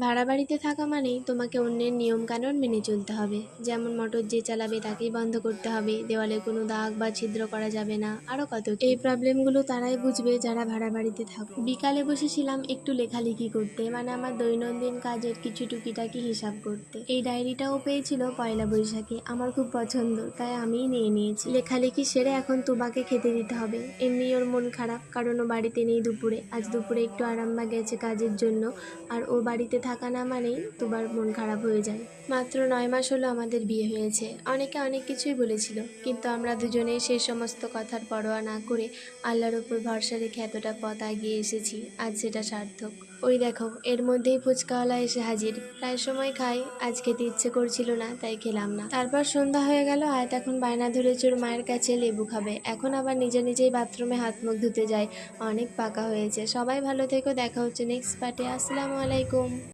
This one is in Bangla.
ভাড়া বাড়িতে থাকা মানেই তোমাকে অন্যের নিয়ম কানুন মেনে চলতে হবে। যেমন মোটর যে চালাবে তাকেই বন্ধ করতে হবে, দেওয়ালে কোনো দাগ বা ছিদ্র করা যাবে না, আরও কত কি। এই প্রবলেমগুলো তারাই বুঝবে যারা ভাড়া বাড়িতে থাকো। বিকালে বসেছিলাম একটু লেখালেখি করতে, মানে আমার দৈনন্দিন কাজের কিছু টুকিটাকি হিসাব করতে। এই ডায়েরিটাও পেয়েছিল পয়লা বৈশাখে, আমার খুব পছন্দ, তাই আমিই নিয়ে নিয়েছি। লেখালেখি সেরে এখন তোমাকে খেতে দিতে হবে। এমনি ওর মন খারাপ, কারণ ও বাড়িতে নেই দুপুরে। আজ দুপুরে একটু আরামবাগ গেছে কাজের জন্য, আর ও বাড়িতে থাকা না মানেই তোমার মন খারাপ হয়ে যায়। মাত্র 9 মাস হলো আমাদের বিয়ে হয়েছে। অনেকে অনেক কিছুই বলেছিল, কিন্তু আমরা দুজনেই সেই সমস্ত কথার পরোয়া না করে আল্লাহর ওপর ভরসা রেখে এতটা পথ এগিয়ে এসেছি। আজ সেটা সার্থক। ওই দেখো, এর মধ্যেই ফুচকাওয়ালা এসে হাজির। প্রায় সময় খাই, আজ খেতে ইচ্ছে করছিল না তাই খেলাম না। তারপর সন্ধ্যা হয়ে গেল, আয়াত এখন বায়না ধরেছে ওর মায়ের কাছে লেবু খাবে। এখন আবার নিজেই বাথরুমে হাত মুখ ধুতে যায়। অনেক পাকা হয়েছে। সবাই ভালো থেকো, দেখা হচ্ছে নেক্সট পার্টে। আসসালামু আলাইকুম।